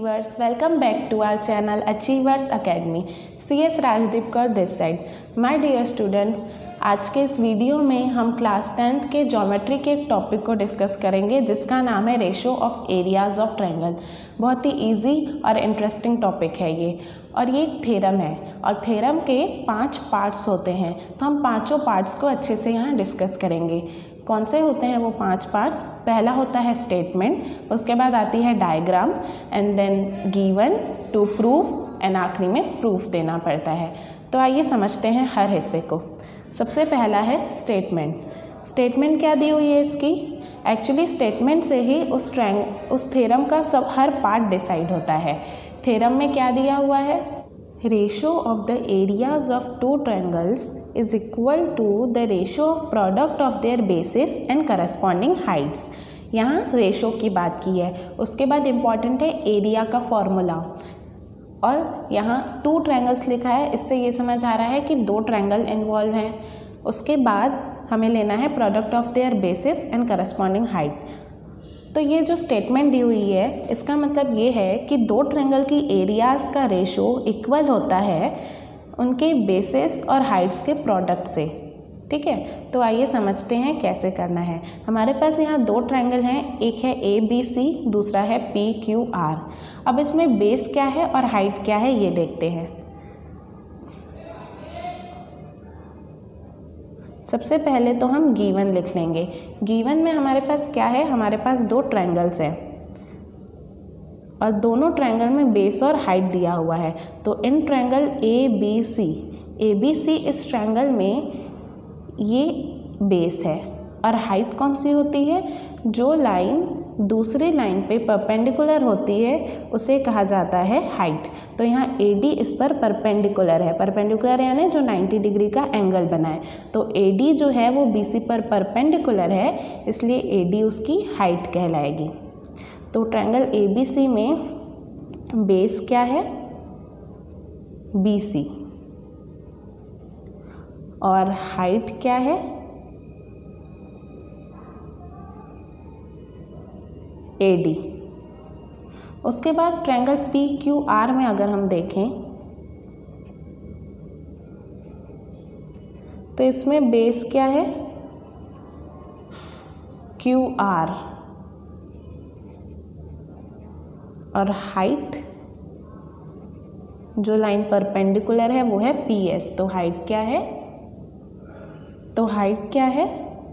achievers, welcome back to our channel Achievers Academy. CS Rajdeep Kar this side. My dear students, आज के इस video में हम क्लास 10th के ज्योमेट्री के एक टॉपिक को डिस्कस करेंगे जिसका नाम है ratio of areas of triangle. बहुत ही इजी और इंटरेस्टिंग टॉपिक है ये, और ये एक थ्योरम है और थ्योरम के 5 पार्ट्स होते हैं. तो हम पांचों पार्ट्स को अच्छे से यहाँ डिस्कस करेंगे. कौन से होते हैं वो 5 पार्ट्स? पहला होता है स्टेटमेंट, उसके बाद आती है diagram and then given, to prove and आखिरी में प्रूफ देना पड़ता है. तो आइए समझते हैं हर हिस्से को. सबसे पहला है स्टेटमेंट. स्टेटमेंट क्या दी हुई है इसकी? एक्चुअली स्टेटमेंट से ही उस थ्योरम का सब हर पार्ट डिसाइड होता है. थ्योरम में क्या दिया हुआ है? Ratio of the areas of two triangles is equal to the ratio of product of their bases and corresponding heights. यहाँ रेशो की बात की है. उसके बाद इम्पॉर्टेंट है एरिया का फॉर्मूला, और यहाँ 2 ट्रायंगल्स लिखा है, इससे ये समझ आ रहा है कि 2 ट्रायंगल इन्वॉल्व हैं. उसके बाद हमें लेना है product of their bases and corresponding height. तो ये जो स्टेटमेंट दी हुई है इसका मतलब ये है कि 2 ट्रायंगल की एरियाज़ का रेशो इक्वल होता है उनके बेसिस और हाइट्स के प्रोडक्ट से. ठीक है, तो आइए समझते हैं कैसे करना है. हमारे पास यहाँ 2 ट्रायंगल हैं, एक है ABC, दूसरा है PQR. अब इसमें बेस क्या है और हाइट क्या है ये देखते हैं. सबसे पहले तो हम गिवन लिख लेंगे. गिवन में हमारे पास क्या है? हमारे पास 2 ट्रायंगल्स हैं और दोनों ट्रायंगल में बेस और हाइट दिया हुआ है. तो इन ट्रायंगल ABC इस ट्रायंगल में ये बेस है और हाइट कौन सी होती है? जो लाइन दूसरी लाइन पे परपेंडिकुलर होती है उसे कहा जाता है हाइट. तो यहाँ AD इस पर परपेंडिकुलर है. परपेंडिकुलर यानी जो 90 डिग्री का एंगल बनाए. तो AD जो है वो BC पर परपेंडिकुलर है, इसलिए AD उसकी हाइट कहलाएगी. तो ट्रायंगल ABC में बेस क्या है? BC, और हाइट क्या है? AD. उसके बाद ट्रायंगल PQR में अगर हम देखें तो इसमें बेस क्या है? QR, और हाइट जो लाइन परपेंडिकुलर है वो है PS. तो हाइट क्या है?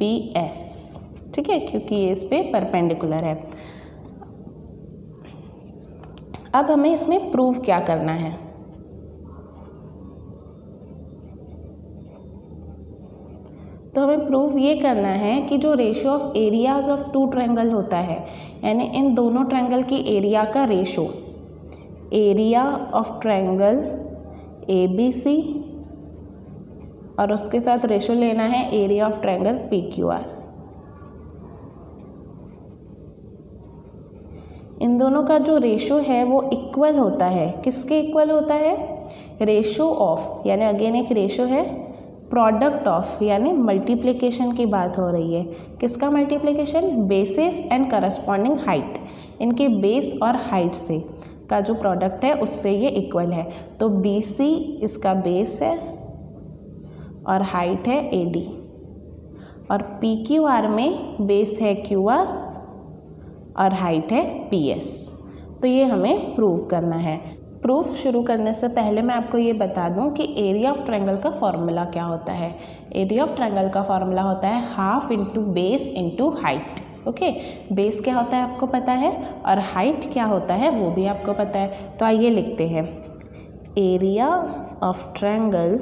PS. ठीक है, क्योंकि ये इस पे परपेंडिकुलर है. अब हमें इसमें प्रूव क्या करना है? तो हमें प्रूव ये करना है कि जो ratio of areas of 2 triangle होता है, यानी इन दोनों ट्रायंगल की एरिया का ratio, area of triangle ABC और उसके साथ रेशो लेना है एरिया ऑफ ट्रायंगल PQR. इन दोनों का जो रेशो है वो इक्वल होता है. किसके इक्वल होता है? रेशो ऑफ, यानी अगेन एक रेशो है. प्रोडक्ट ऑफ यानी मल्टीप्लिकेशन की बात हो रही है. किसका multiplication? Basis and corresponding height. इनके बेस और हाइट से का जो प्रोडक्ट है उससे ये इक्वल है. तो BC इसका बेस है और हाइट है AD, और PQR में बेस है QR और हाइट है PS. तो ये हमें प्रूव करना है. प्रूफ शुरू करने से पहले मैं आपको ये बता दूं कि एरिया ऑफ ट्रायंगल का फॉर्मूला क्या होता है. एरिया ऑफ ट्रायंगल का फॉर्मूला होता है half into base into height. Okay, base क्या होता है आपको पता है, और हाइट क्या होता है वो भी आपको पता है. तो आइए लिखते हैं. Area of triangle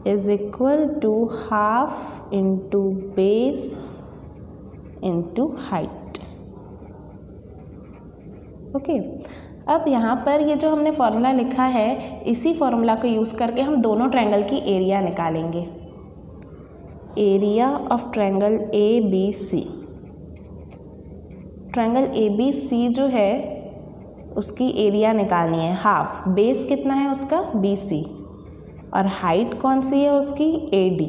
is equal to half into base into height. Okay, अब यहाँ पर ये जो हमने फॉर्मूला लिखा है, इसी फॉर्मूला को यूज़ करके हम दोनों ट्रायंगल की एरिया निकालेंगे. Area of triangle ABC. Triangle ABC जो है उसकी एरिया निकालनी है हाफ. बेस कितना है उसका? BC, और हाइट कौन सी है उसकी? AD.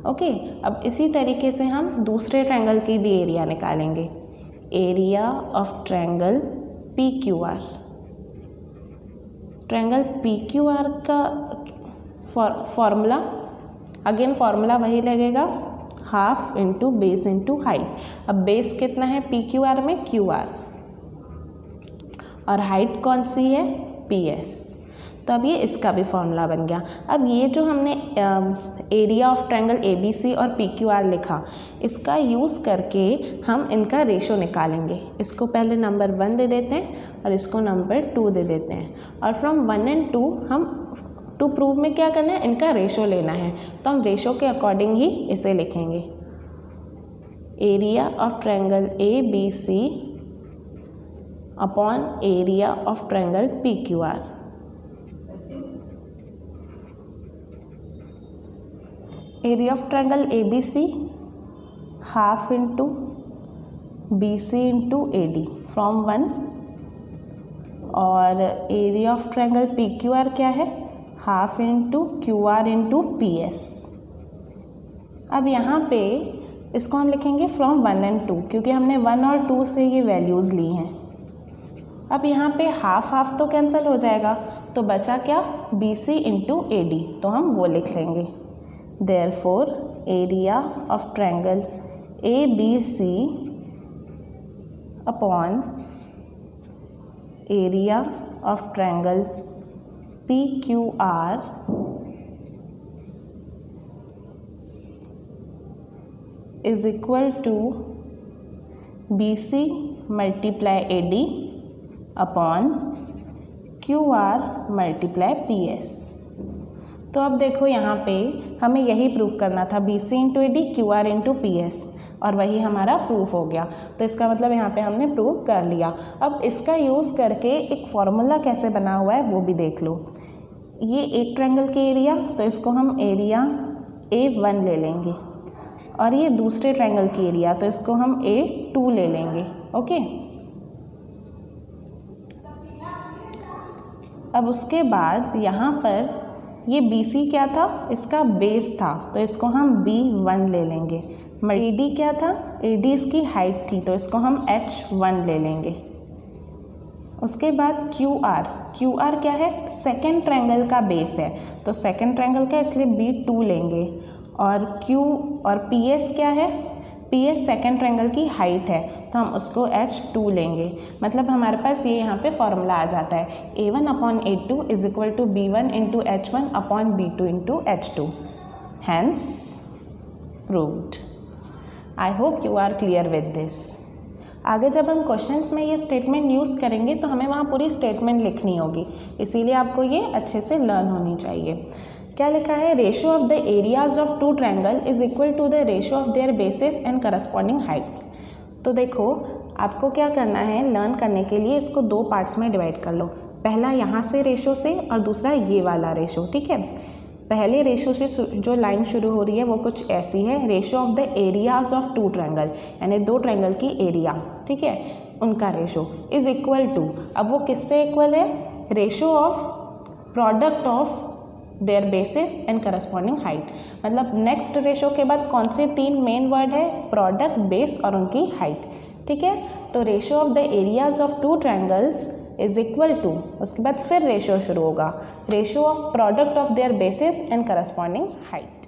ओके, अब इसी तरीके से हम दूसरे ट्रायंगल की भी एरिया निकालेंगे। Area of triangle P Q are. Triangle P Q are का फॉर्मूला, अगेन फॉर्मूला वही लगेगा, half into base into height. अब बेस कितना है पी क्यू आर में? क्यू आर, और हाइट कौन सी है? P S. तो अब ये इसका भी फॉर्मूला बन गया। अब ये जो हमने area of triangle A B C और पी क्यू आर लिखा, इसका यूज़ करके हम इनका रेशो निकालेंगे। इसको पहले नंबर 1 दे देते हैं और इसको नंबर 2 दे देते हैं, और फ्रॉम 1 एंड 2 हम टू प्रूव में क्या करना है? इनका रेशो लेना है। तो हम रेशो के अकॉर्डिंग ही इसे लिखेंगे। Area of triangle A B C upon area of triangle P Q R. Area of triangle A B C half into B C into A D from 1, और area of triangle P Q R क्या है? Half into Q R into P S. अब यहाँ पे इसको हम लिखेंगे from 1 and 2, क्योंकि हमने 1 और 2 से ये वैल्यूज़ ली हैं। अब यहाँ पे हाफ हाफ तो कैंसिल हो जाएगा, तो बचा क्या? B C into A D, तो हम वो लिख लेंगे। Therefore area of triangle A B C upon area of triangle P Q R is equal to B C multiply A D upon Q R multiply P S. तो अब देखो यहाँ पे हमें यही प्रूफ करना था, B C into A D Q R into P S, और वही हमारा प्रूफ हो गया। तो इसका मतलब यहाँ पे हमने प्रूफ कर लिया। अब इसका यूज़ करके एक फॉर्मूला कैसे बना हुआ है वो भी देख लो। ये एक ट्रायंगल के एरिया, तो इसको हम एरिया A1 ले लेंगे, और ये दूसरे ट्रायंगल की एरिया, तो इसको हम A2 ले लेंगे। ओके, अब उसके बाद यहाँ पर ये BC क्या था? इसका बेस था, तो इसको हम B1 ले लेंगे। AD क्या था? AD इसकी हाइट थी, तो इसको हम H1 ले लेंगे। उसके बाद QR क्या है? सेकेंड ट्रायंगल का बेस है, तो सेकेंड ट्रायंगल का, इसलिए B2 लेंगे। और Q और PS क्या है? PS सेकेंड ट्रायंगल की हाइट है, तो हम उसको H2 लेंगे। मतलब हमारे पास ये यहाँ पे फॉर्मूला आ जाता है, A1 upon A2 is equal to B1 into H1 upon B2 into H2। Hence proved. I hope you are clear with this. आगे जब हम क्वेश्चंस में ये स्टेटमेंट यूज़ करेंगे तो हमें वहाँ पूरी स्टेटमेंट लिखनी होगी, इसीलिए आपको ये अच्छे से लर्न होनी चाहिए। क्या लिखा है? Ratio of the areas of two triangle is equal to the ratio of their bases and corresponding height. तो देखो, आपको क्या करना है, लर्न करने के लिए इसको 2 पार्ट्स में डिवाइड कर लो। पहला यहाँ से रेशो से, और दूसरा ये वाला रेशो। ठीक है, पहले रेशो से जो लाइन शुरू हो रही है वो कुछ ऐसी है, ratio of the areas of two triangle, यानी 2 ट्रायंगल की एरिया, ठीक है, उनका रेशो इज इक्वल टू, अब वो किससे इक्वल है? Ratio of product of their bases and corresponding height. मतलब नेक्स्ट रेशो के बाद कौन से 3 मेन वर्ड है? प्रोडक्ट, बेस और उनकी हाइट। ठीक है, तो ratio of the areas of two triangles is equal to, उसके बाद फिर रेशो शुरू होगा, ratio of product of their bases and corresponding height.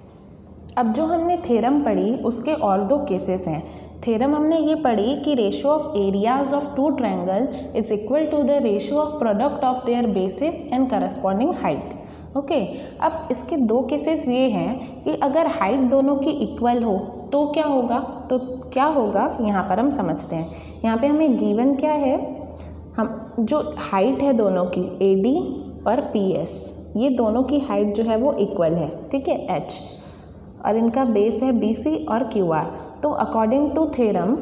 अब जो हमने थ्योरम पढ़ी उसके और 2 केसेस हैं। थ्योरम हमने ये पढ़ी कि ratio of areas of two triangle is equal to the ratio of product of their bases and corresponding height. Okay, अब इसके 2 केसेस ये हैं कि अगर हाइट दोनों की इक्वल हो तो क्या होगा, तो क्या होगा यहाँ पर हम समझते हैं। यहाँ पे हमें गिवन क्या है, हम जो हाइट है दोनों की AD और PS, ये दोनों की हाइट जो है वो इक्वल है। ठीक है, H, और इनका बेस है BC और QR। तो अकॉर्डिंग टू थ्योरम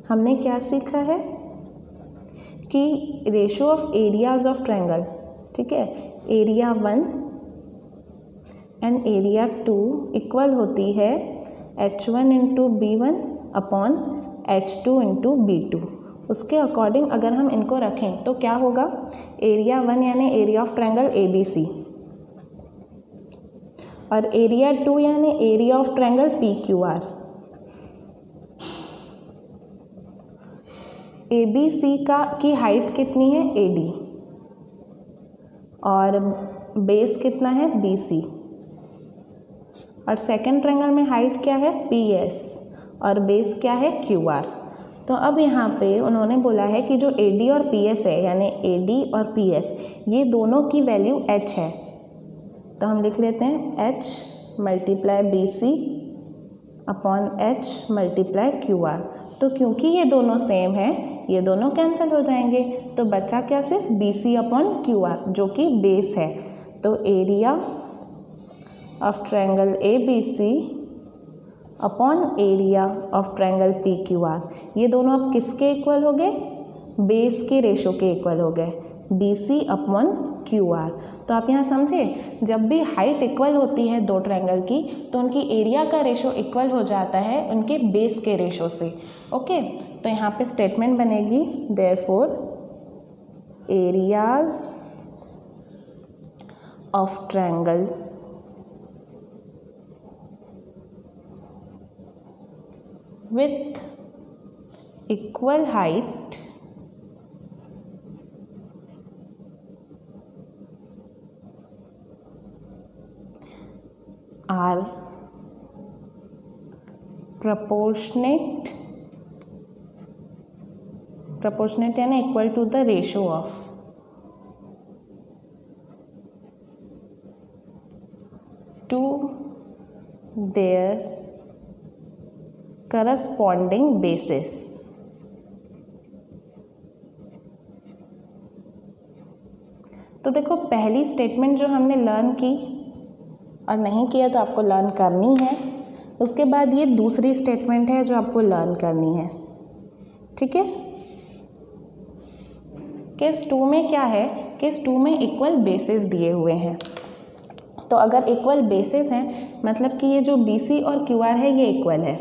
हमने क्या सीखा है कि ratio of areas of triangle, ठीक है, एरिया 1 एंड एरिया 2 इक्वल होती है H1 into B1 upon H2 into B2। उसके अकॉर्डिंग अगर हम इनको रखें तो क्या होगा, एरिया 1 यानी एरिया ऑफ ट्रायंगल ABC और एरिया 2 यानी area of triangle PQR। ABC की हाइट कितनी है AD और बेस कितना है BC और सेकेंड ट्रायंगल में हाइट क्या है PS और बेस क्या है QR। तो अब यहाँ पे उन्होंने बोला है कि जो AD और PS है यानी AD और PS ये दोनों की वैल्यू H है, तो हम लिख लेते हैं H multiply BC upon H multiply QR। तो क्योंकि ये दोनों सेम है ये दोनों कैंसिल हो जाएंगे, तो बचा क्या सिर्फ BC अपॉन QR जो कि बेस है। तो area of triangle ABC upon area of triangle PQR ये दोनों अब किसके इक्वल हो गए, बेस के रेशो के इक्वल हो गए, BC अपॉन QR। तो आप यहाँ समझे, जब भी हाइट इक्वल होती है दो ट्रायंगल की तो उनकी एरिया का रेशो इक्वल हो जाता है उनके बेस के रेशो से। ओके, तो यहाँ पे स्टेटमेंट बनेगी therefore areas of triangle with equal height are proportionate यानी equal to the ratio of to their corresponding basis. तो देखो पहली स्टेटमेंट जो हमने लर्न की और नहीं किया तो आपको लर्न करनी है, उसके बाद ये दूसरी स्टेटमेंट है जो आपको लर्न करनी है। ठीक है, केस 2 में क्या है, केस 2 में इक्वल बेसिस दिए हुए हैं। तो अगर इक्वल बेसिस हैं मतलब कि ये जो BC और QR है ये इक्वल है,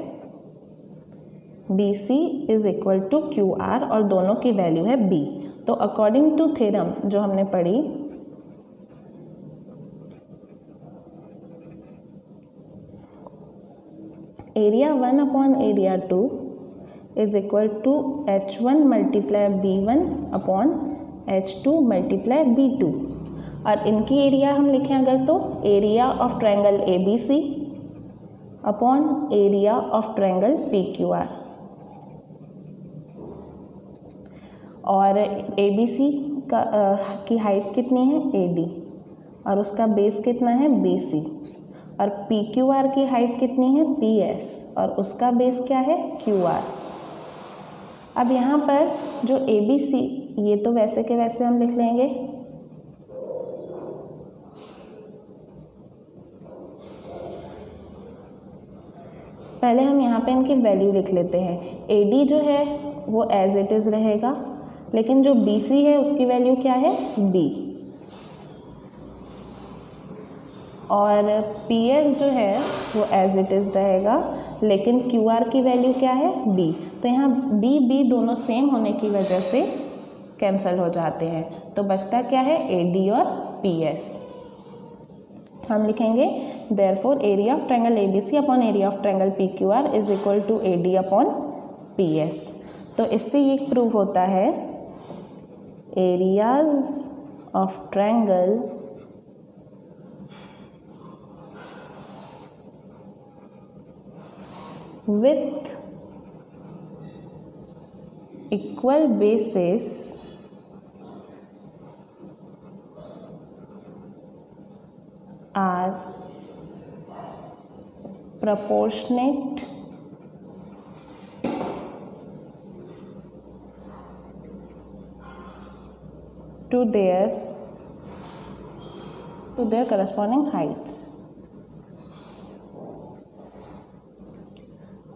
BC is equal to QR और दोनों की वैल्यू है B। तो अकॉर्डिंग टू थ्योरम जो हमने पढ़ी, area 1 upon area 2 is equal to H1 multiply B1 upon H2 multiply B2 और इनकी एरिया हम लिखें अगर तो area of triangle ABC upon area of triangle PQR और ABC की हाइट कितनी है AD और उसका बेस कितना है BC और PQR की हाइट कितनी है PS और उसका बेस क्या है QR। अब यहाँ पर जो ABC ये तो वैसे के वैसे हम लिख लेंगे, पहले हम यहाँ पे इनकी वैल्यू लिख लेते हैं। AD जो है वो एज इट इज़ रहेगा, लेकिन जो BC है उसकी वैल्यू क्या है B और PS जो है वो एज इट इज़ रहेगा, लेकिन QR की वैल्यू क्या है B। तो यहाँ B दोनों सेम होने की वजह से कैंसिल हो जाते हैं, तो बचता क्या है AD और PS। हम लिखेंगे therefore area of triangle ABC upon area of triangle PQR is equal to AD upon PS। तो इससे ये प्रूव होता है areas of triangle with equal bases are proportionate to their corresponding heights।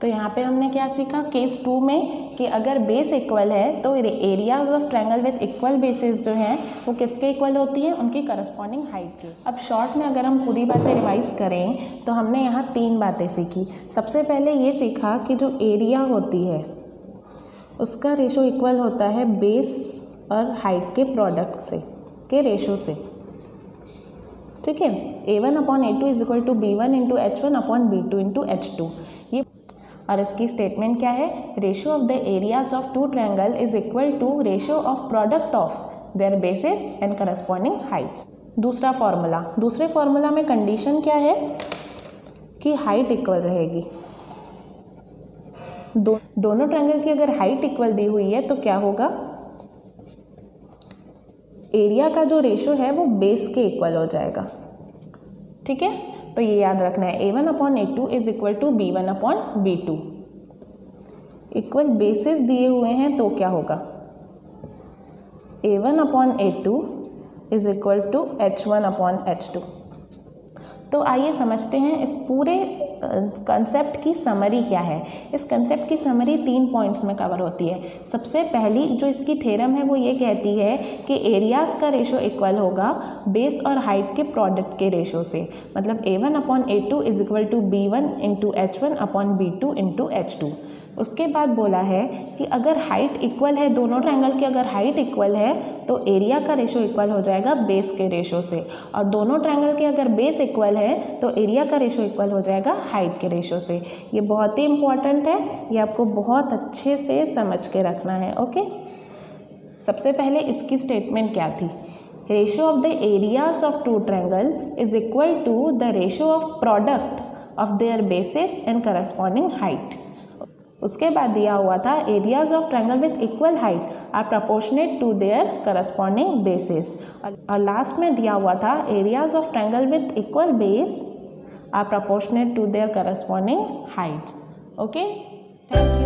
तो यहाँ पे हमने क्या सीखा केस 2 में कि अगर बेस इक्वल है तो areas of triangle with equal basis जो हैं वो किसके इक्वल होती हैं, उनकी करस्पॉन्डिंग हाइट की। अब शॉर्ट में अगर हम पूरी बातें रिवाइज करें तो हमने यहाँ 3 बातें सीखी। सबसे पहले ये सीखा कि जो एरिया होती है उसका रेशो इक्वल होता है बेस और हाइट के प्रोडक्ट से, के रेशो से। ठीक है, A1/A2 is equal to B1 into H1/B2 into H2। ये और इसकी स्टेटमेंट क्या है, ratio of the areas of two triangle is equal to ratio of product of their bases and corresponding heights. दूसरा फॉर्मूला, दूसरे फॉर्मूला में condition क्या है कि हाइट इक्वल रहेगी। दोनों ट्रायंगल की अगर हाइट इक्वल दी हुई है तो क्या होगा, एरिया का जो रेशो है वो बेस के इक्वल हो जाएगा। ठीक है, तो ये याद रखना है, A1/A2 is equal to B1/B2। Equal bases दिए हुए हैं तो क्या होगा, A1/A2 is equal to H1/H2। तो आइए समझते हैं इस पूरे कंसेप्ट की समरी क्या है। इस कंसेप्ट की समरी 3 पॉइंट्स में कवर होती है। सबसे पहली जो इसकी थ्योरम है वो ये कहती है कि एरियाज़ का रेशो इक्वल होगा बेस और हाइट के प्रोडक्ट के रेशो से। मतलब A1/A2 is equal to B1 into H1/B2 into H2। उसके बाद बोला है कि अगर हाइट इक्वल है, दोनों ट्रायंगल की अगर हाइट इक्वल है तो एरिया का रेशो इक्वल हो जाएगा बेस के रेशो से, और दोनों ट्रायंगल के अगर बेस इक्वल है तो एरिया का रेशो इक्वल हो जाएगा हाइट के रेशो से। ये बहुत ही इंपॉर्टेंट है, ये आपको बहुत अच्छे से समझ के रखना है। ओके, सबसे पहले इसकी स्टेटमेंट क्या थी, ratio of the areas of two triangle is equal to the ratio of product of their bases and corresponding height. उसके बाद दिया हुआ था areas of triangle with equal height are proportionate to their corresponding bases, और last में दिया हुआ था areas of triangle with equal base are proportionate to their corresponding heights. Okay, thank you.